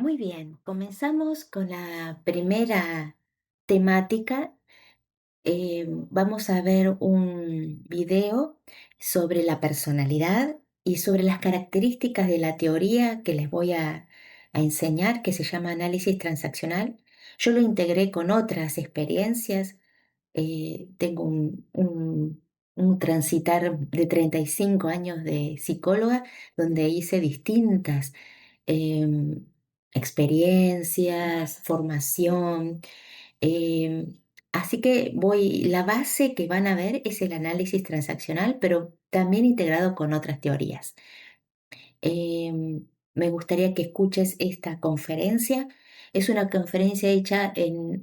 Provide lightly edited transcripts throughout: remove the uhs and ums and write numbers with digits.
Muy bien, comenzamos con la primera temática. Vamos a ver un video sobre la personalidad y sobre las características de la teoría que les voy a enseñar, que se llama análisis transaccional. Yo lo integré con otras experiencias. Tengo un transitar de 35 años de psicóloga, donde hice distintas em, experiencias, formación. Así que la base que van a ver es el análisis transaccional, pero también integrado con otras teorías. Me gustaría que escuches esta conferencia. Es una conferencia hecha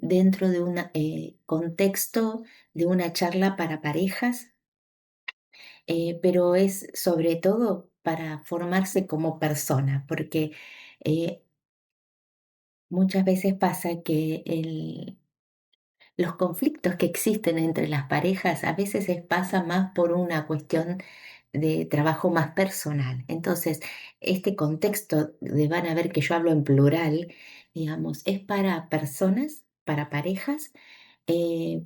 dentro de un contexto de una charla para parejas, pero es sobre todo para formarse como persona, porque eh, muchas veces pasa que los conflictos que existen entre las parejas a veces pasa más por una cuestión de trabajo más personal. Entonces, este contexto van a ver que yo hablo en plural, digamos, es para personas, para parejas,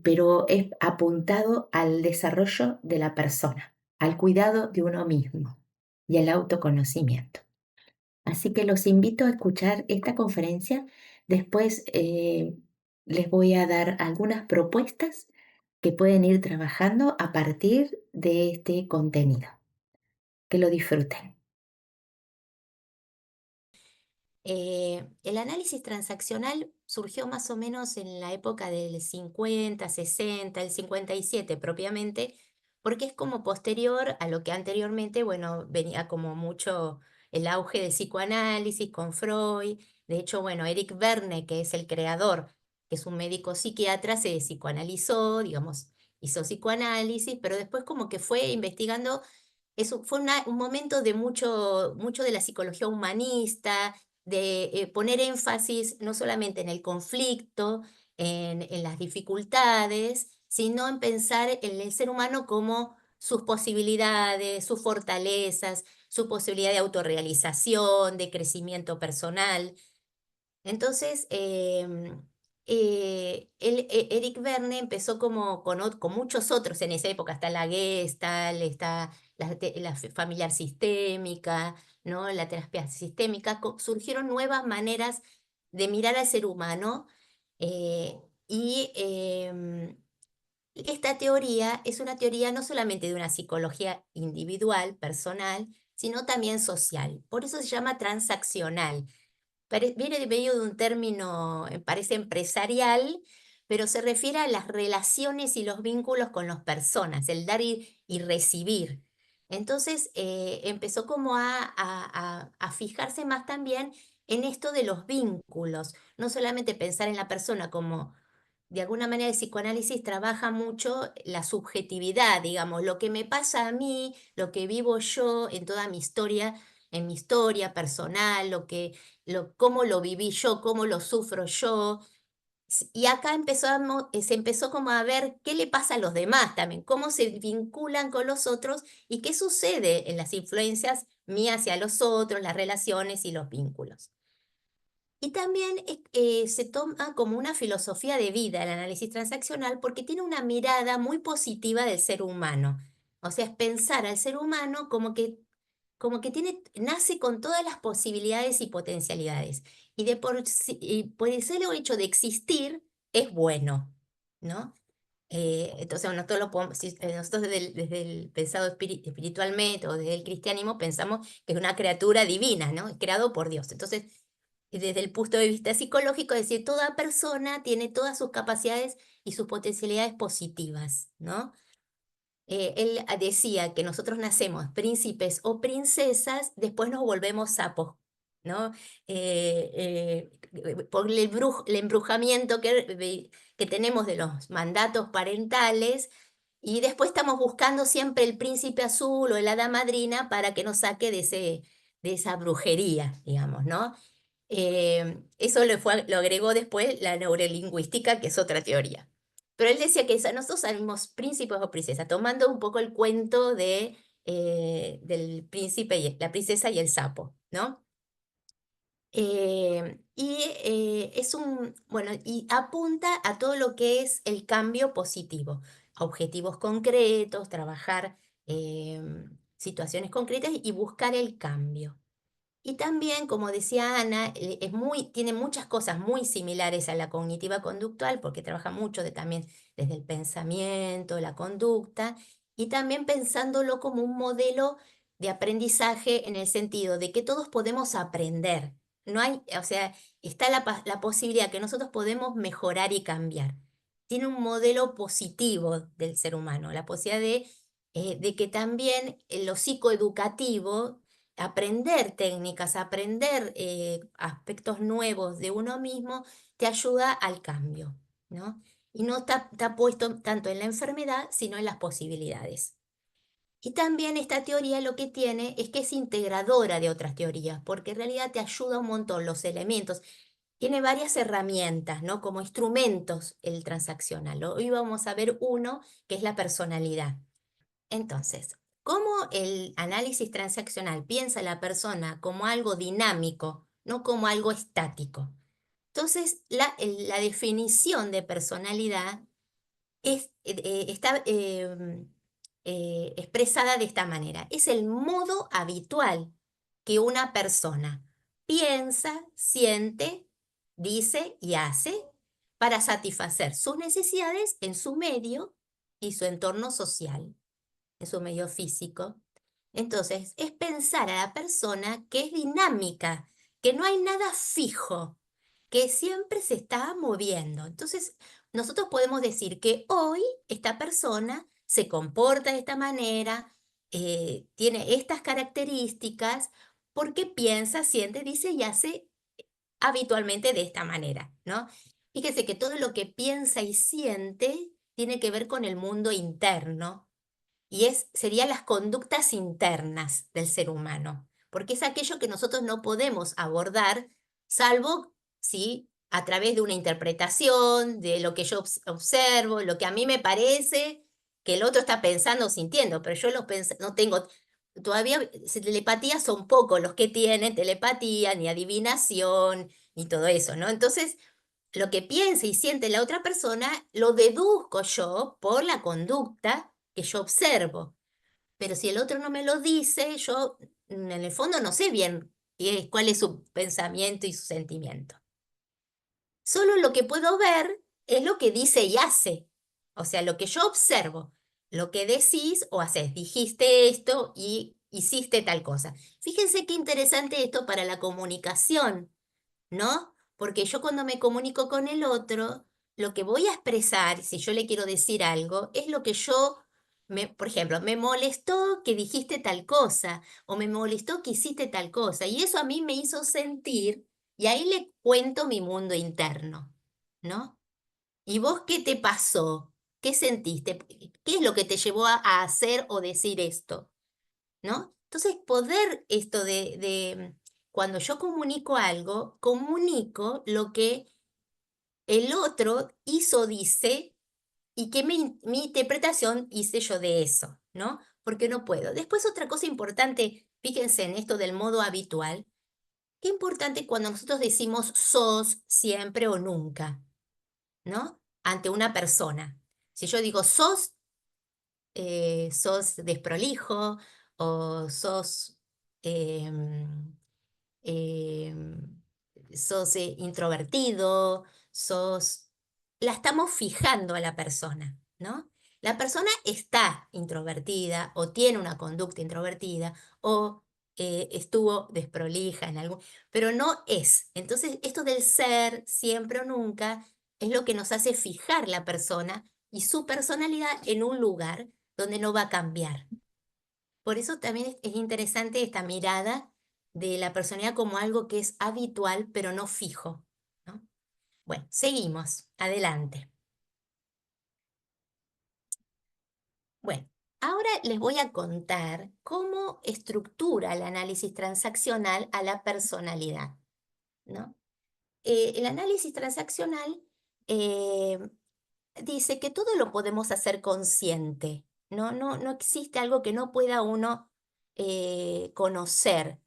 pero es apuntado al desarrollo de la persona, al cuidado de uno mismo y al autoconocimiento. Así que los invito a escuchar esta conferencia. Después les voy a dar algunas propuestas que pueden ir trabajando a partir de este contenido. Que lo disfruten. El análisis transaccional surgió más o menos en la época del 50, 60, el 57 propiamente, porque es como posterior a lo que anteriormente, bueno, venía como mucho el auge del psicoanálisis con Freud. De hecho, bueno, Eric Verne, que es el creador, que es un médico psiquiatra, se psicoanalizó, digamos, hizo psicoanálisis, pero después como que fue investigando. Eso fue un momento de mucho de la psicología humanista, de poner énfasis no solamente en el conflicto, en las dificultades, sino en pensar en el ser humano como sus posibilidades, sus fortalezas, su posibilidad de autorrealización, de crecimiento personal. Entonces, Eric Verne empezó como con muchos otros en esa época, está la Gestalt, está la familiar sistémica, ¿no? La terapia sistémica, surgieron nuevas maneras de mirar al ser humano, eh, y esta teoría es una teoría no solamente de una psicología individual, personal, sino también social. Por eso se llama transaccional. Viene de medio de un término, parece empresarial, pero se refiere a las relaciones y los vínculos con las personas, el dar y recibir. Entonces, empezó como a fijarse más también en esto de los vínculos, no solamente pensar en la persona como, de alguna manera el psicoanálisis trabaja mucho la subjetividad, digamos, lo que me pasa a mí, lo que vivo yo en toda mi historia, en mi historia personal, cómo lo viví yo, cómo lo sufro yo. Y acá se empezó como a ver qué le pasa a los demás también, cómo se vinculan con los otros y qué sucede en las influencias mías hacia los otros, las relaciones y los vínculos. Y también se toma como una filosofía de vida el análisis transaccional porque tiene una mirada muy positiva del ser humano. O sea, es pensar al ser humano como que nace con todas las posibilidades y potencialidades. Y por el solo hecho de existir es bueno, ¿no? Entonces, nosotros, nosotros desde el pensado espiritualmente o desde el cristianismo pensamos que es una criatura divina, ¿no? Creado por Dios. Entonces, desde el punto de vista psicológico, es decir, toda persona tiene todas sus capacidades y sus potencialidades positivas, ¿no? Él decía que nosotros nacemos príncipes o princesas, después nos volvemos sapos, ¿no? Por el embrujamiento que tenemos de los mandatos parentales, y después estamos buscando siempre el príncipe azul o el hada madrina para que nos saque de esa brujería, digamos, ¿no? Eso lo agregó después la neurolingüística, que es otra teoría. Pero él decía que nosotros salimos príncipes o princesas, tomando un poco el cuento del príncipe y la princesa y el sapo, ¿no? Bueno, y apunta a todo lo que es el cambio positivo, a objetivos concretos, trabajar situaciones concretas y buscar el cambio. Y también, como decía Ana, tiene muchas cosas muy similares a la cognitiva conductual, porque trabaja mucho también desde el pensamiento, la conducta, y también pensándolo como un modelo de aprendizaje en el sentido de que todos podemos aprender. No hay, o sea, está la posibilidad que nosotros podemos mejorar y cambiar. Tiene un modelo positivo del ser humano, la posibilidad de que también lo psicoeducativo, aprender técnicas, aprender aspectos nuevos de uno mismo, te ayuda al cambio, ¿no? Y no está puesto tanto en la enfermedad, sino en las posibilidades. Y también esta teoría lo que tiene es que es integradora de otras teorías, porque en realidad te ayuda un montón los elementos. Tiene varias herramientas, ¿no? Como instrumentos el transaccional. Hoy vamos a ver uno que es la personalidad. Entonces, ¿cómo el análisis transaccional piensa a la persona como algo dinámico, no como algo estático? Entonces, la definición de personalidad está expresada de esta manera. Es el modo habitual que una persona piensa, siente, dice y hace para satisfacer sus necesidades en su medio y su entorno social, en su medio físico. Entonces, es pensar a la persona que es dinámica, que no hay nada fijo, que siempre se está moviendo. Entonces, nosotros podemos decir que hoy esta persona se comporta de esta manera, tiene estas características, porque piensa, siente, dice y hace habitualmente de esta manera, ¿no? Fíjese que todo lo que piensa y siente tiene que ver con el mundo interno y serían las conductas internas del ser humano, porque es aquello que nosotros no podemos abordar, salvo ¿sí? A través de una interpretación, de lo que yo observo, lo que a mí me parece que el otro está pensando o sintiendo, pero yo no tengo, todavía telepatía son pocos los que tienen telepatía, ni adivinación, ni todo eso, ¿no? Entonces, lo que piensa y siente la otra persona lo deduzco yo por la conducta que yo observo. Pero si el otro no me lo dice, yo en el fondo no sé bien cuál es su pensamiento y su sentimiento. Solo lo que puedo ver es lo que dice y hace. O sea, lo que yo observo, lo que decís o haces. Dijiste esto y hiciste tal cosa. Fíjense qué interesante esto para la comunicación, ¿no? Porque yo cuando me comunico con el otro, lo que voy a expresar, si yo le quiero decir algo, es lo que por ejemplo, me molestó que dijiste tal cosa o me molestó que hiciste tal cosa y eso a mí me hizo sentir y ahí le cuento mi mundo interno, ¿no? ¿Y vos qué te pasó? ¿Qué sentiste? ¿Qué es lo que te llevó a hacer o decir esto? ¿No? Entonces, poder esto cuando yo comunico algo, comunico lo que el otro hizo, dice, y que mi interpretación hice yo de eso, ¿no? Porque no puedo. Después, otra cosa importante, fíjense en esto del modo habitual, qué importante cuando nosotros decimos sos, siempre o nunca, ¿no? Ante una persona. Si yo digo sos desprolijo o em, em, sos introvertido, la estamos fijando a la persona, ¿no? La persona está introvertida o tiene una conducta introvertida o estuvo desprolija en algún, pero no es. Entonces, esto del ser siempre o nunca es lo que nos hace fijar la persona y su personalidad en un lugar donde no va a cambiar. Por eso también es interesante esta mirada de la personalidad como algo que es habitual, pero no fijo, ¿no? Bueno, seguimos. Adelante. Bueno, ahora les voy a contar cómo estructura el análisis transaccional a la personalidad, ¿no? El análisis transaccional eh, dice que todo lo podemos hacer consciente, ¿no? No existe algo que no pueda uno conocer.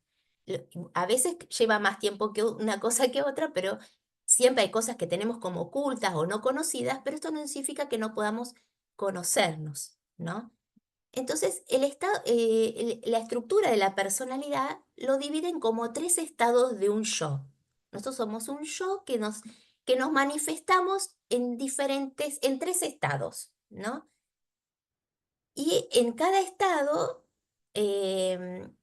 A veces lleva más tiempo que una cosa que otra, pero siempre hay cosas que tenemos como ocultas o no conocidas, pero esto no significa que no podamos conocernos, ¿no? Entonces, la estructura de la personalidad lo dividen como tres estados de un yo. Nosotros somos un yo que nos manifestamos en tres estados, ¿no? Y en cada estado em,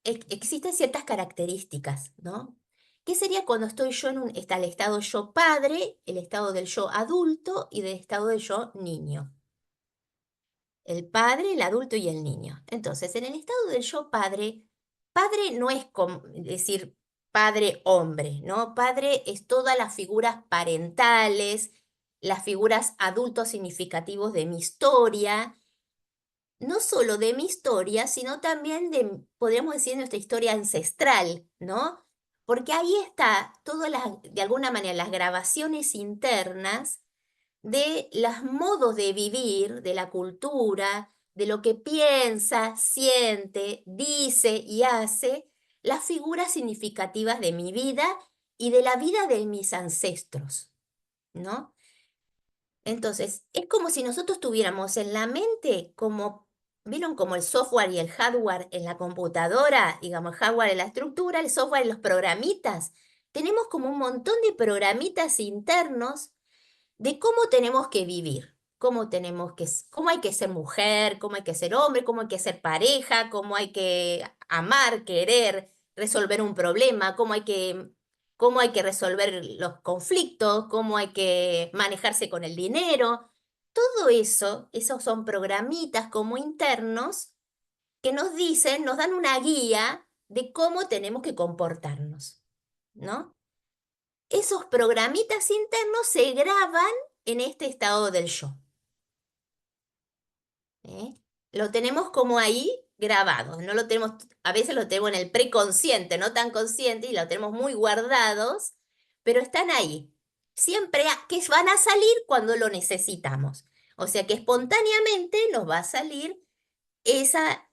existen ciertas características, ¿no? ¿Qué sería cuando estoy yo está el estado yo padre, el estado del yo adulto y del estado del yo niño? El padre, el adulto y el niño. Entonces, en el estado del yo padre, padre no es como decir padre hombre, ¿no? Padre es todas las figuras parentales, las figuras adultos significativos de mi historia, no solo de mi historia, sino también de, podríamos decir, nuestra historia ancestral, ¿no? Porque ahí está todas de alguna manera, las grabaciones internas de los modos de vivir, de la cultura, de lo que piensa, siente, dice y hace, las figuras significativas de mi vida y de la vida de mis ancestros, ¿no? Entonces, es como si nosotros tuviéramos en la mente como, ¿vieron como el software y el hardware en la computadora? Digamos, el hardware en la estructura, el software en los programitas. Tenemos como un montón de programitas internos de cómo tenemos que vivir, cómo hay que ser mujer, cómo hay que ser hombre, cómo hay que ser pareja, cómo hay que amar, querer, resolver un problema, cómo hay que resolver los conflictos, cómo hay que manejarse con el dinero. Todo eso, esos son programitas como internos que nos dicen, nos dan una guía de cómo tenemos que comportarnos, ¿no? Esos programitas internos se graban en este estado del yo. ¿Eh? Lo tenemos como ahí grabado, no lo tenemos, a veces lo tenemos en el preconsciente, no tan consciente, y lo tenemos muy guardados, pero están ahí. Siempre que van a salir cuando lo necesitamos. O sea que espontáneamente nos va a salir esa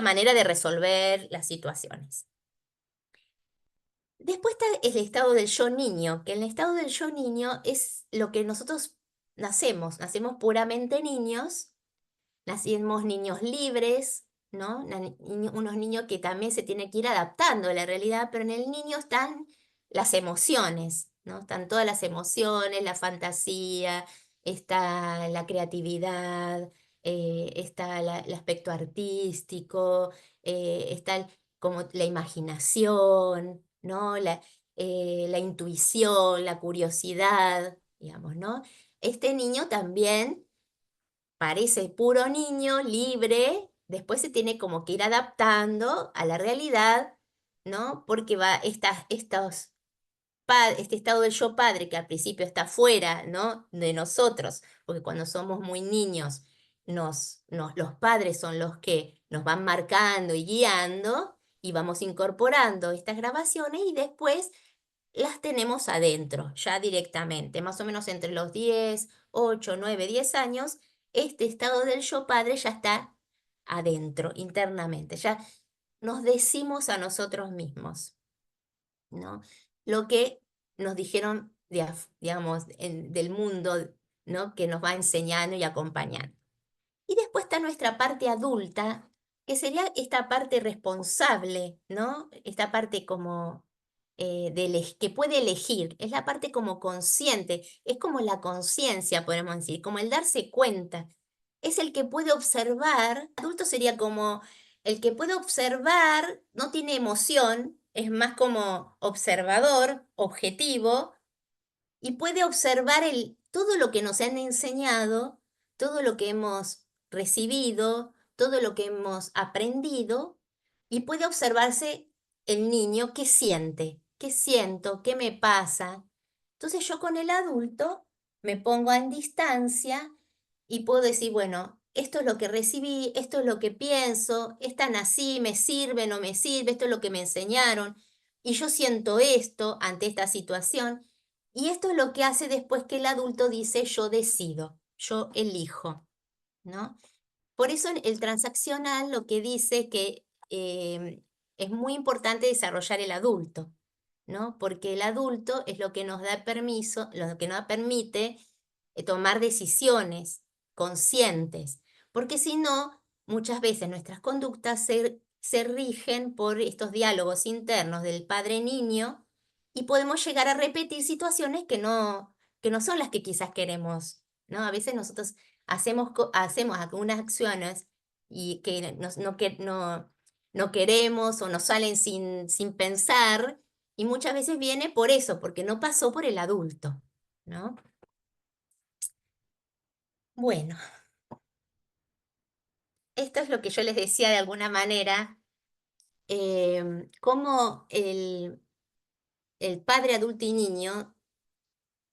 manera de resolver las situaciones. Después está el estado del yo niño, que el estado del yo niño es lo que nosotros nacemos puramente niños, nacimos niños libres, ¿no? Unos niños que también se tienen que ir adaptando a la realidad, pero en el niño están las emociones, ¿no? Están todas las emociones, la fantasía, está la creatividad, está el aspecto artístico, está como la imaginación, ¿no? La intuición, la curiosidad, digamos, ¿no? Este niño también parece puro niño, libre, después se tiene como que ir adaptando a la realidad, ¿no? Porque este estado del yo padre que al principio está fuera, ¿no? De nosotros, porque cuando somos muy niños, los padres son los que nos van marcando y guiando y vamos incorporando estas grabaciones y después las tenemos adentro, ya directamente, más o menos entre los 10, 8, 9, 10 años, este estado del yo padre ya está adentro, internamente, ya nos decimos a nosotros mismos, ¿no? Lo que nos dijeron, digamos, del mundo, ¿no? Que nos va enseñando y acompañando. Y después está nuestra parte adulta, que sería esta parte responsable, ¿no? Esta parte como que puede elegir, es la parte como consciente, es como la conciencia, podemos decir, como el darse cuenta. Es el que puede observar, adulto sería como el que puede observar, no tiene emoción, es más como observador, objetivo, y puede observar todo lo que nos han enseñado, todo lo que hemos recibido, todo lo que hemos aprendido, y puede observarse el niño qué siente, qué siento, qué me pasa. Entonces yo con el adulto me pongo en distancia y puedo decir, bueno, esto es lo que recibí, esto es lo que pienso, están así, me sirve, no me sirve, esto es lo que me enseñaron, y yo siento esto ante esta situación. Y esto es lo que hace después que el adulto dice yo decido, yo elijo, ¿no? Por eso el transaccional lo que dice que es muy importante desarrollar el adulto, ¿no? Porque el adulto es lo que nos da permiso, lo que nos permite tomar decisiones conscientes, porque si no, muchas veces nuestras conductas se rigen por estos diálogos internos del padre-niño y podemos llegar a repetir situaciones que no son las que quizás queremos, ¿no? A veces nosotros hacemos algunas acciones y que no queremos o nos salen sin pensar, y muchas veces viene por eso, porque no pasó por el adulto, ¿no? Bueno, esto es lo que yo les decía de alguna manera, cómo el padre, adulto y niño,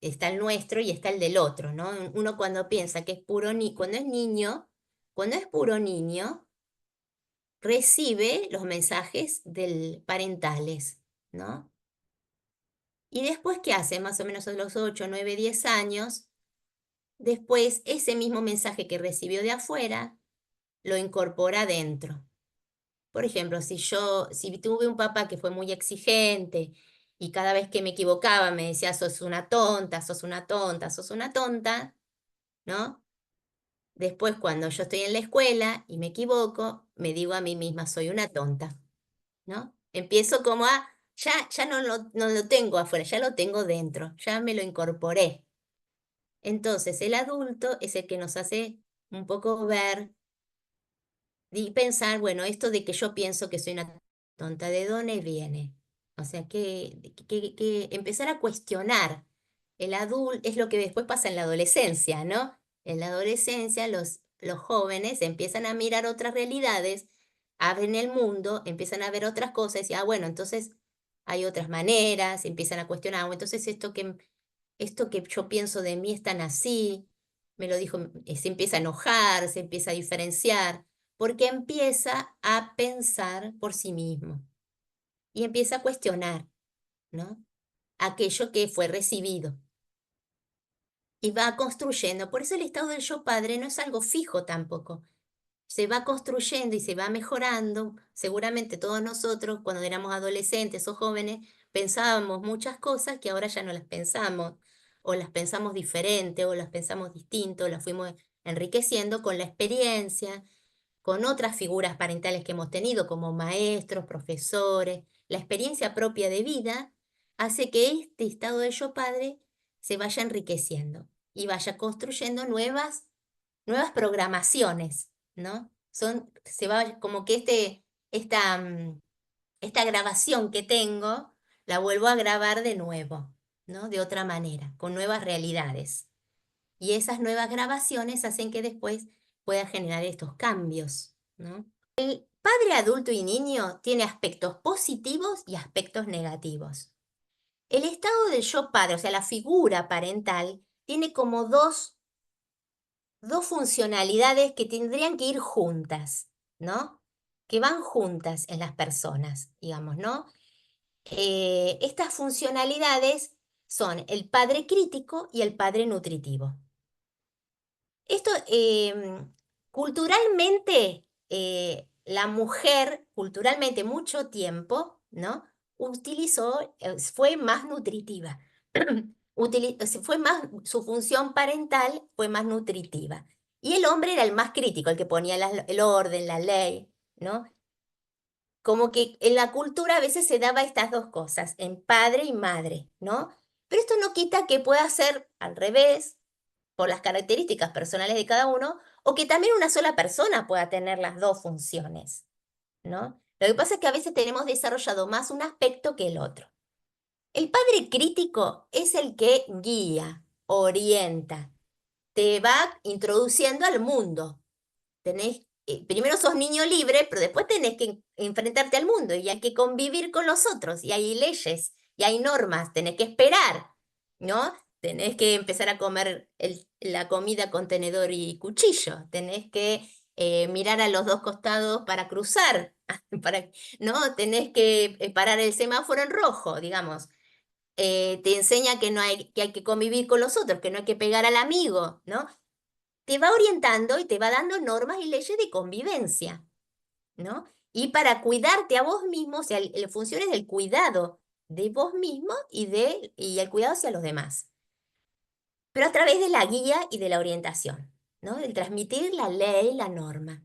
está el nuestro y está el del otro, ¿no? Uno cuando piensa que es puro cuando es niño, cuando es puro niño, recibe los mensajes parentales, ¿no? Y después, ¿qué hace? Más o menos a los 8, 9, 10 años, después ese mismo mensaje que recibió de afuera, lo incorpora dentro. Por ejemplo, si tuve un papá que fue muy exigente y cada vez que me equivocaba me decía, sos una tonta, sos una tonta, sos una tonta, ¿no? Después, cuando yo estoy en la escuela y me equivoco, me digo a mí misma, soy una tonta, ¿no? Empiezo como ya no lo tengo afuera, ya lo tengo dentro, ya me lo incorporé. Entonces, el adulto es el que nos hace un poco ver y pensar, bueno, esto de que yo pienso que soy una tonta, ¿de dónde viene? O sea, que empezar a cuestionar. El adulto es lo que después pasa en la adolescencia, ¿no? En la adolescencia los jóvenes empiezan a mirar otras realidades, abren el mundo, empiezan a ver otras cosas y, bueno, entonces hay otras maneras, empiezan a cuestionar, entonces esto que yo pienso de mí es tan así, me lo dijo, se empieza a enojar, se empieza a diferenciar, porque empieza a pensar por sí mismo y empieza a cuestionar, ¿no? Aquello que fue recibido y va construyendo. Por eso el estado del yo padre no es algo fijo tampoco. Se va construyendo y se va mejorando. Seguramente todos nosotros, cuando éramos adolescentes o jóvenes, pensábamos muchas cosas que ahora ya no las pensamos, o las pensamos diferente, o las pensamos distinto, las fuimos enriqueciendo con la experiencia, con otras figuras parentales que hemos tenido, como maestros, profesores. La experiencia propia de vida hace que este estado de yo padre se vaya enriqueciendo y vaya construyendo nuevas programaciones, ¿no? Se va como que esta grabación que tengo, la vuelvo a grabar de nuevo, ¿no? De otra manera, con nuevas realidades. Y esas nuevas grabaciones hacen que después pueda generar estos cambios, ¿no? El padre adulto y niño tiene aspectos positivos y aspectos negativos. El estado del yo padre, o sea, la figura parental, tiene como dos funcionalidades que tendrían que ir juntas, ¿no? Que van juntas en las personas, digamos, ¿no? Estas funcionalidades son el padre crítico y el padre nutritivo. Esto, culturalmente, la mujer, culturalmente mucho tiempo, ¿no? Fue más nutritiva. Fue más, su función parental fue más nutritiva. Y el hombre era el más crítico, el que ponía el orden, la ley, ¿no? Como que en la cultura a veces se daba estas dos cosas, en padre y madre, ¿no? Pero esto no quita que pueda ser al revés, por las características personales de cada uno, o que también una sola persona pueda tener las dos funciones, ¿no? Lo que pasa es que a veces tenemos desarrollado más un aspecto que el otro. El padre crítico es el que guía, orienta, te va introduciendo al mundo. Primero sos niño libre, pero después tenés que enfrentarte al mundo y hay que convivir con los otros y hay leyes y hay normas, tenés que esperar, ¿no? Tenés que empezar a comer la comida con tenedor y cuchillo, tenés que mirar a los dos costados para cruzar, ¿no? Tenés que parar el semáforo en rojo, digamos. Te enseña que hay que convivir con los otros, que no hay que pegar al amigo, ¿no? Te va orientando y te va dando normas y leyes de convivencia, ¿no? y para cuidarte a vos mismo, o sea, la función es del cuidado de vos mismo y el cuidado hacia los demás, pero a través de la guía y de la orientación, ¿no? El transmitir la ley, la norma.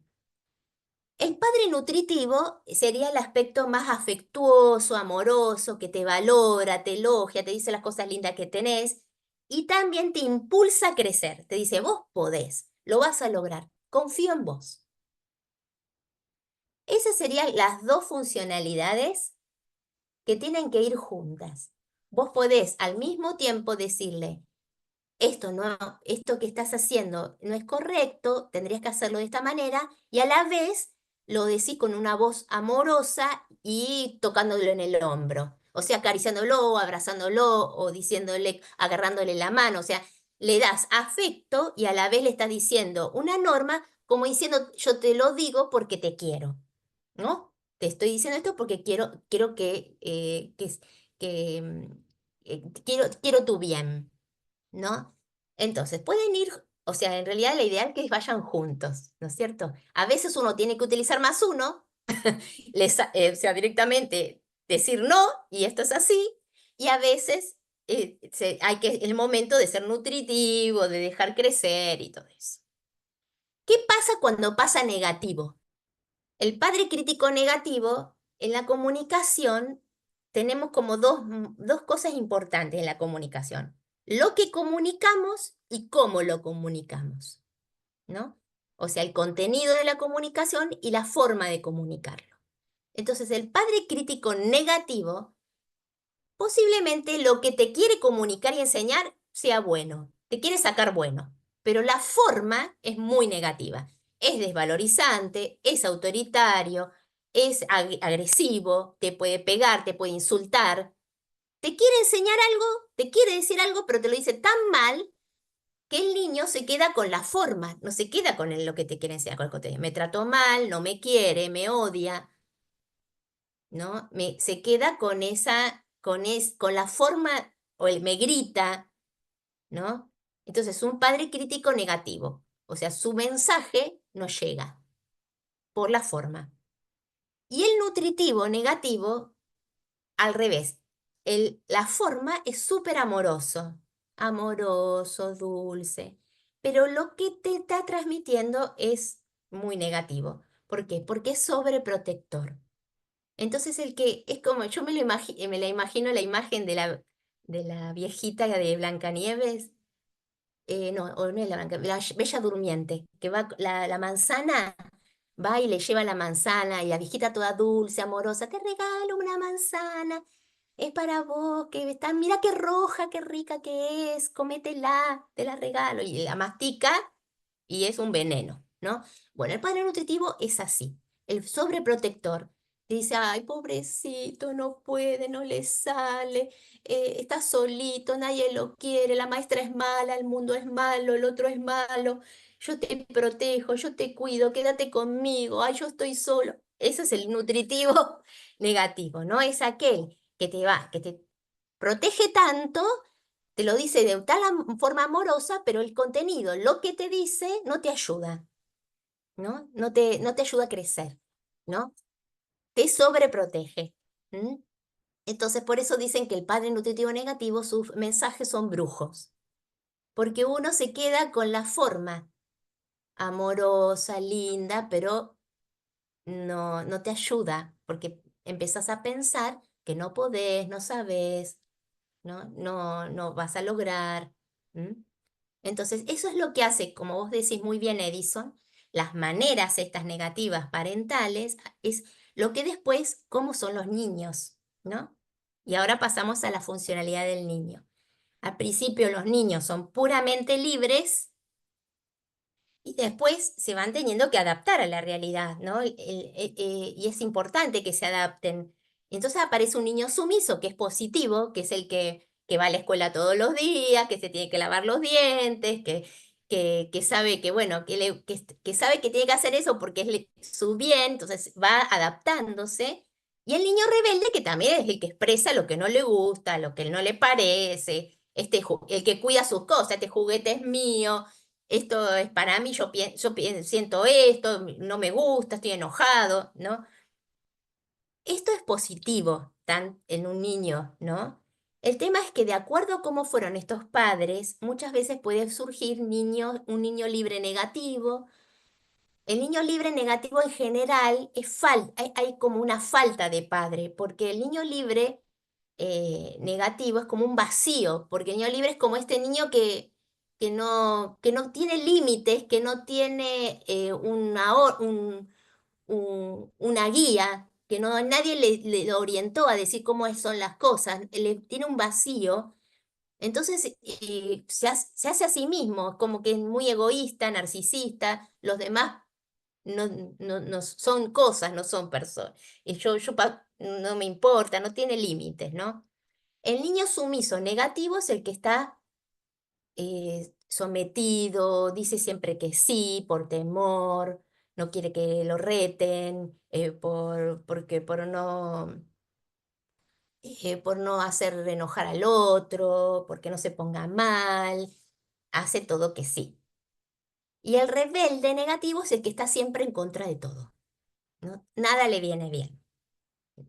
El padre nutritivo sería el aspecto más afectuoso, amoroso, que te valora, te elogia, te dice las cosas lindas que tenés y también te impulsa a crecer. Te dice, vos podés, lo vas a lograr, confío en vos. Esas serían las dos funcionalidades que tienen que ir juntas. Vos podés al mismo tiempo decirle, esto no, esto que estás haciendo no es correcto, tendrías que hacerlo de esta manera, y a la vez lo decís con una voz amorosa y tocándolo en el hombro, o sea, acariciándolo, abrazándolo o diciéndole, agarrándole la mano, o sea, le das afecto y a la vez le estás diciendo una norma como diciendo, yo te lo digo porque te quiero, ¿no? Te estoy diciendo esto porque quiero quiero tu bien. ¿No? Entonces, pueden ir, o sea, en realidad la idea es que vayan juntos, ¿no es cierto? A veces uno tiene que utilizar más uno, o sea, directamente decir no, y esto es así, y a veces hay que el momento de ser nutritivo, de dejar crecer y todo eso. ¿Qué pasa cuando pasa negativo? El padre crítico negativo, en la comunicación, tenemos como dos cosas importantes en la comunicación. Lo que comunicamos y cómo lo comunicamos, ¿no? O sea, el contenido de la comunicación y la forma de comunicarlo. Entonces, el padre crítico negativo posiblemente lo que te quiere comunicar y enseñar sea bueno, te quiere sacar bueno, pero la forma es muy negativa. Es desvalorizante, es autoritario, es agresivo, te puede pegar, te puede insultar. Te quiere enseñar algo, te quiere decir algo, pero te lo dice tan mal que el niño se queda con la forma, no se queda con lo que te quiere enseñar, con el contenido. Me trató mal, no me quiere, me odia. ¿No? Se queda con con la forma, me grita, ¿no? Entonces, un padre crítico negativo, o sea, su mensaje no llega por la forma. Y el nutritivo negativo, al revés, la forma es súper amoroso, amoroso, dulce, pero lo que te está transmitiendo es muy negativo. ¿Por qué? Porque es sobreprotector. Entonces el que es como, yo me la imagino la imagen de la viejita de Blancanieves, no, o no es la la Bella Durmiente, que va la manzana, va y le lleva la manzana, y la viejita toda dulce, amorosa, te regalo una manzana, es para vos, que está, mira qué roja, qué rica que es, cómetela, te la regalo, y la mastica y es un veneno, ¿no? Bueno, el padre nutritivo es así, el sobreprotector. Te dice, ay, pobrecito, no puede, no le sale, está solito, nadie lo quiere, la maestra es mala, el mundo es malo, el otro es malo, yo te protejo, yo te cuido, quédate conmigo, ay, yo estoy solo. Eso es el nutritivo negativo, ¿no? Es aquel que te protege tanto, te lo dice de tal forma amorosa, pero el contenido, lo que te dice, no te ayuda, ¿no? No te ayuda a crecer, ¿no? Te sobreprotege. ¿M? Entonces, por eso dicen que el padre nutritivo negativo, sus mensajes son brujos, porque uno se queda con la forma amorosa, linda, pero no te ayuda, porque empezás a pensar que no podés, no sabés, no vas a lograr. ¿M? Entonces, eso es lo que hace, como vos decís muy bien, Edison, las maneras estas negativas parentales, es lo que después, cómo son los niños, ¿no? Y ahora pasamos a la funcionalidad del niño. Al principio los niños son puramente libres y después se van teniendo que adaptar a la realidad, ¿no? Y es importante que se adapten. Entonces aparece un niño sumiso, que es positivo, que es el que va a la escuela todos los días, que se tiene que lavar los dientes, que sabe que, bueno, que sabe que tiene que hacer eso porque es su bien, entonces va adaptándose. Y el niño rebelde, que también es el que expresa lo que no le gusta, lo que no le parece, el que cuida sus cosas, este juguete es mío, esto es para mí, siento esto, no me gusta, estoy enojado, ¿no? Esto es positivo en un niño, ¿no? El tema es que de acuerdo a cómo fueron estos padres, muchas veces puede surgir un niño libre negativo. El niño libre negativo en general hay como una falta de padre, porque el niño libre negativo es como un vacío, porque el niño libre es como este niño que no tiene límites, que no tiene una guía, que no, nadie le orientó a decir son las cosas, tiene un vacío, entonces se hace a sí mismo, como que es muy egoísta, narcisista, los demás no, no son cosas, no son personas. Y no me importa, no tiene límites, ¿no? El niño sumiso negativo es el que está sometido, dice siempre que sí, por temor, no quiere que lo reten, por no hacer enojar al otro, porque no se ponga mal, hace todo que sí. Y el rebelde negativo es el que está siempre en contra de todo, ¿no? Nada le viene bien,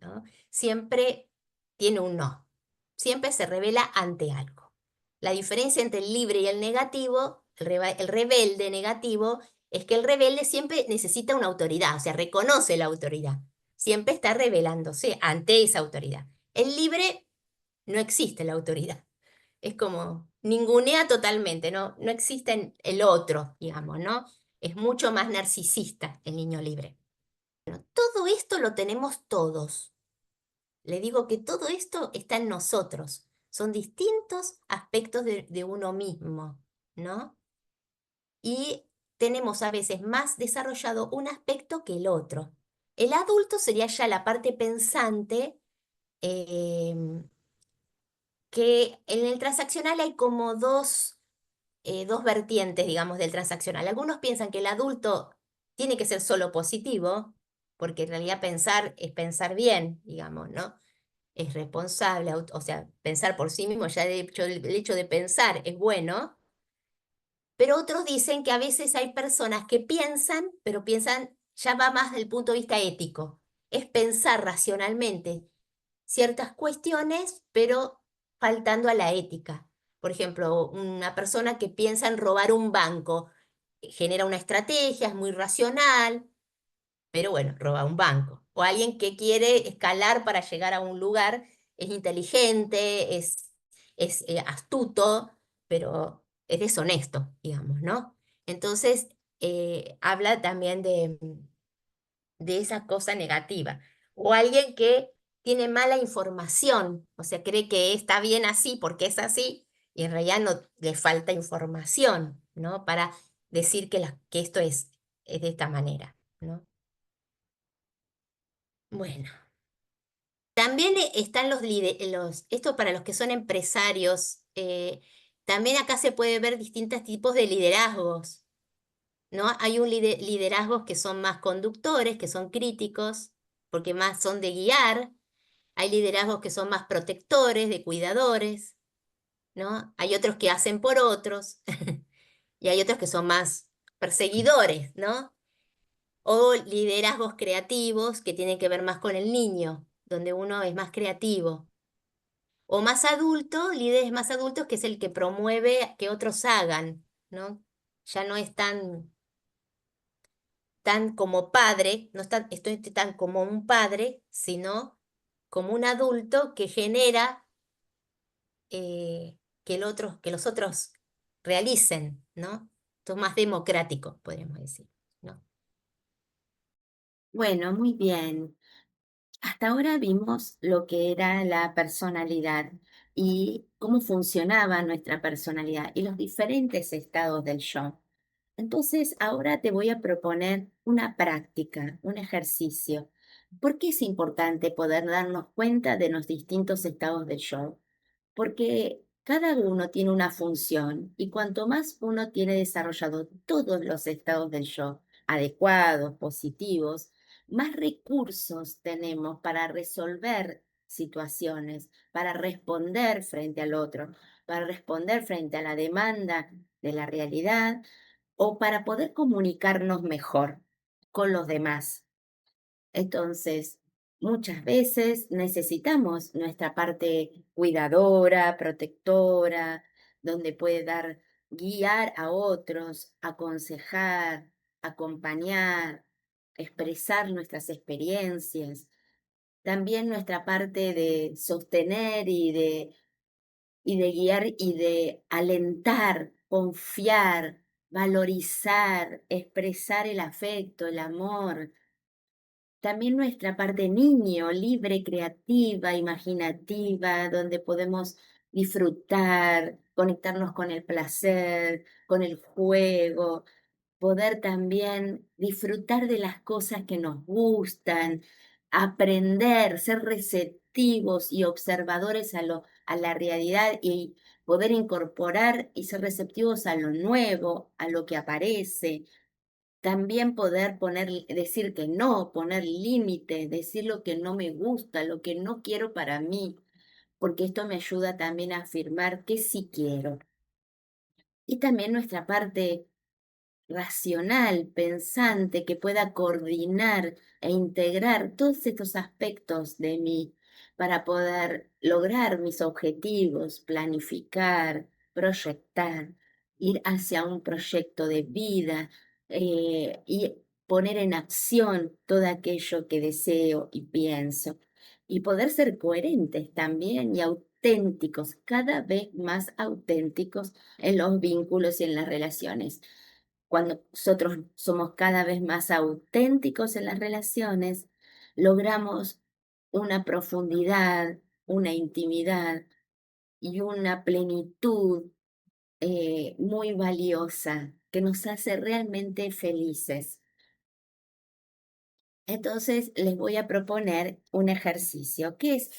¿no? Siempre tiene un no, siempre se revela ante algo. La diferencia entre el libre y el negativo, el rebelde negativo, es que el rebelde siempre necesita una autoridad, o sea, reconoce la autoridad, siempre está rebelándose ante esa autoridad. El libre no existe la autoridad, es como ningunea totalmente, ¿no? No existe el otro, digamos, ¿no? Es mucho más narcisista el niño libre. Todo esto lo tenemos todos. Le digo que todo esto está en nosotros. Son distintos aspectos de uno mismo, ¿no? Y tenemos a veces más desarrollado un aspecto que el otro. El adulto sería ya la parte pensante, em, que en el transaccional hay como dos vertientes, digamos, del transaccional. Algunos piensan que el adulto tiene que ser solo positivo, porque en realidad pensar es pensar bien, digamos, ¿no? Es responsable, o sea, pensar por sí mismo, ya el hecho de pensar es bueno, pero otros dicen que a veces hay personas que piensan, pero piensan, ya va más del punto de vista ético, es pensar racionalmente ciertas cuestiones, pero faltando a la ética. Por ejemplo, una persona que piensa en robar un banco, genera una estrategia, es muy racional, pero bueno, roba un banco. O alguien que quiere escalar para llegar a un lugar, es inteligente, es astuto, pero es deshonesto, digamos, ¿no? Entonces, habla también de esa cosa negativa. O alguien que tiene mala información, o sea, cree que está bien así porque es así, y en realidad no le falta información, ¿no? Para decir que esto es de esta manera, ¿no? Bueno, también están esto para los que son empresarios, también acá se puede ver distintos tipos de liderazgos, ¿no? Hay liderazgos que son más conductores, que son críticos, porque más son de guiar. Hay liderazgos que son más protectores, de cuidadores, ¿no? Hay otros que hacen por otros y hay otros que son más perseguidores, ¿no? O liderazgos creativos que tienen que ver más con el niño, donde uno es más creativo. O más adulto, líderes más adultos, que es el que promueve que otros hagan, ¿no? Ya no es tan como padre, no estoy tan como un padre, sino como un adulto que genera que los otros realicen, ¿no? Esto es más democrático, podríamos decir, ¿no? Bueno, muy bien. Hasta ahora vimos lo que era la personalidad y cómo funcionaba nuestra personalidad y los diferentes estados del yo. Entonces, ahora te voy a proponer una práctica, un ejercicio. ¿Por qué es importante poder darnos cuenta de los distintos estados del yo? Porque cada uno tiene una función y cuanto más uno tiene desarrollado todos los estados del yo, adecuados, positivos, más recursos tenemos para resolver situaciones, para responder frente al otro, para responder frente a la demanda de la realidad o para poder comunicarnos mejor con los demás. Entonces, muchas veces necesitamos nuestra parte cuidadora, protectora, donde puede dar, guiar a otros, aconsejar, acompañar, expresar nuestras experiencias. También nuestra parte de sostener y de guiar y de alentar, confiar, valorizar, expresar el afecto, el amor. También nuestra parte niño, libre, creativa, imaginativa, donde podemos disfrutar, conectarnos con el placer, con el juego, poder también disfrutar de las cosas que nos gustan, aprender, ser receptivos y observadores a la realidad y poder incorporar y ser receptivos a lo nuevo, a lo que aparece. También poder decir que no, poner límites, decir lo que no me gusta, lo que no quiero para mí, porque esto me ayuda también a afirmar que sí quiero. Y también nuestra parte racional, pensante, que pueda coordinar e integrar todos estos aspectos de mí para poder lograr mis objetivos, planificar, proyectar, ir hacia un proyecto de vida y poner en acción todo aquello que deseo y pienso. Y poder ser coherentes también y auténticos, cada vez más auténticos en los vínculos y en las relaciones. Cuando nosotros somos cada vez más auténticos en las relaciones, logramos una profundidad, una intimidad y una plenitud muy valiosa que nos hace realmente felices. Entonces, les voy a proponer un ejercicio que es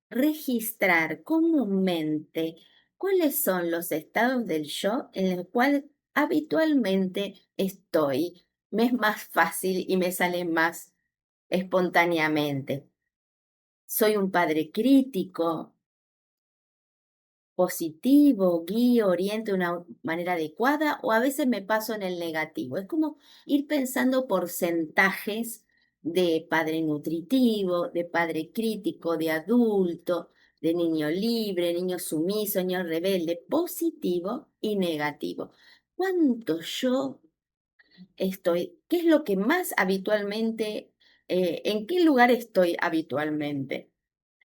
registrar comúnmente cuáles son los estados del yo en el cual habitualmente estoy. Me es más fácil y me sale más espontáneamente. Soy un padre crítico, positivo, guío, oriento de una manera adecuada o a veces me paso en el negativo. Es como ir pensando porcentajes de padre nutritivo, de padre crítico, de adulto, de niño libre, niño sumiso, niño rebelde, positivo y negativo. ¿Cuánto yo estoy? ¿Qué es lo que más habitualmente, en qué lugar estoy habitualmente?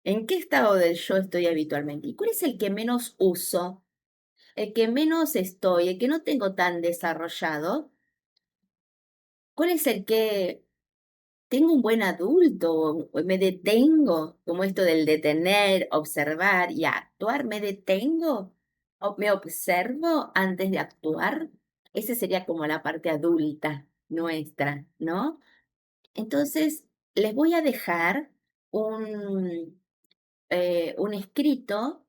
¿En qué estado del yo estoy habitualmente? ¿Y cuál es el que menos uso? El que menos estoy, el que no tengo tan desarrollado. ¿Cuál es el que tengo un buen adulto? ¿O me detengo? Como esto del detener, observar y actuar. ¿Me detengo? ¿O me observo antes de actuar? Esa sería como la parte adulta nuestra, ¿no? Entonces, les voy a dejar un escrito,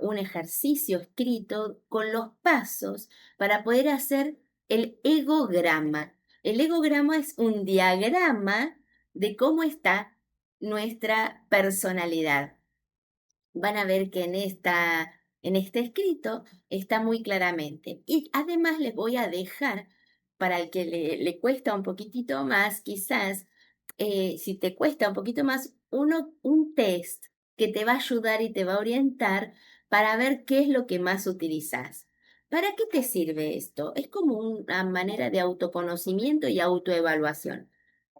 un ejercicio escrito con los pasos para poder hacer el egograma. El egograma es un diagrama de cómo está nuestra personalidad. Van a ver que en este escrito está muy claramente. Y además les voy a dejar, para el que le cuesta un poquitito más, quizás, si te cuesta un poquito más, un test que te va a ayudar y te va a orientar para ver qué es lo que más utilizas. ¿Para qué te sirve esto? Es como una manera de autoconocimiento y autoevaluación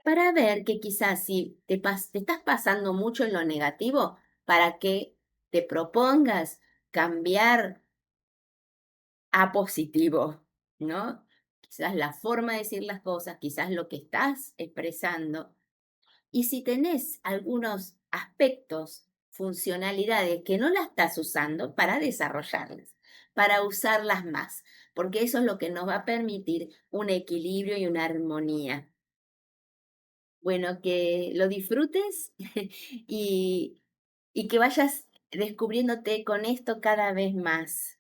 para ver que quizás si te estás pasando mucho en lo negativo, para que te propongas cambiar a positivo, ¿no? Quizás la forma de decir las cosas, quizás lo que estás expresando. Y si tenés algunos aspectos, funcionalidades que no las estás usando, para desarrollarlas, para usarlas más, porque eso es lo que nos va a permitir un equilibrio y una armonía. Bueno, que lo disfrutes y, y que vayas descubriéndote con esto cada vez más.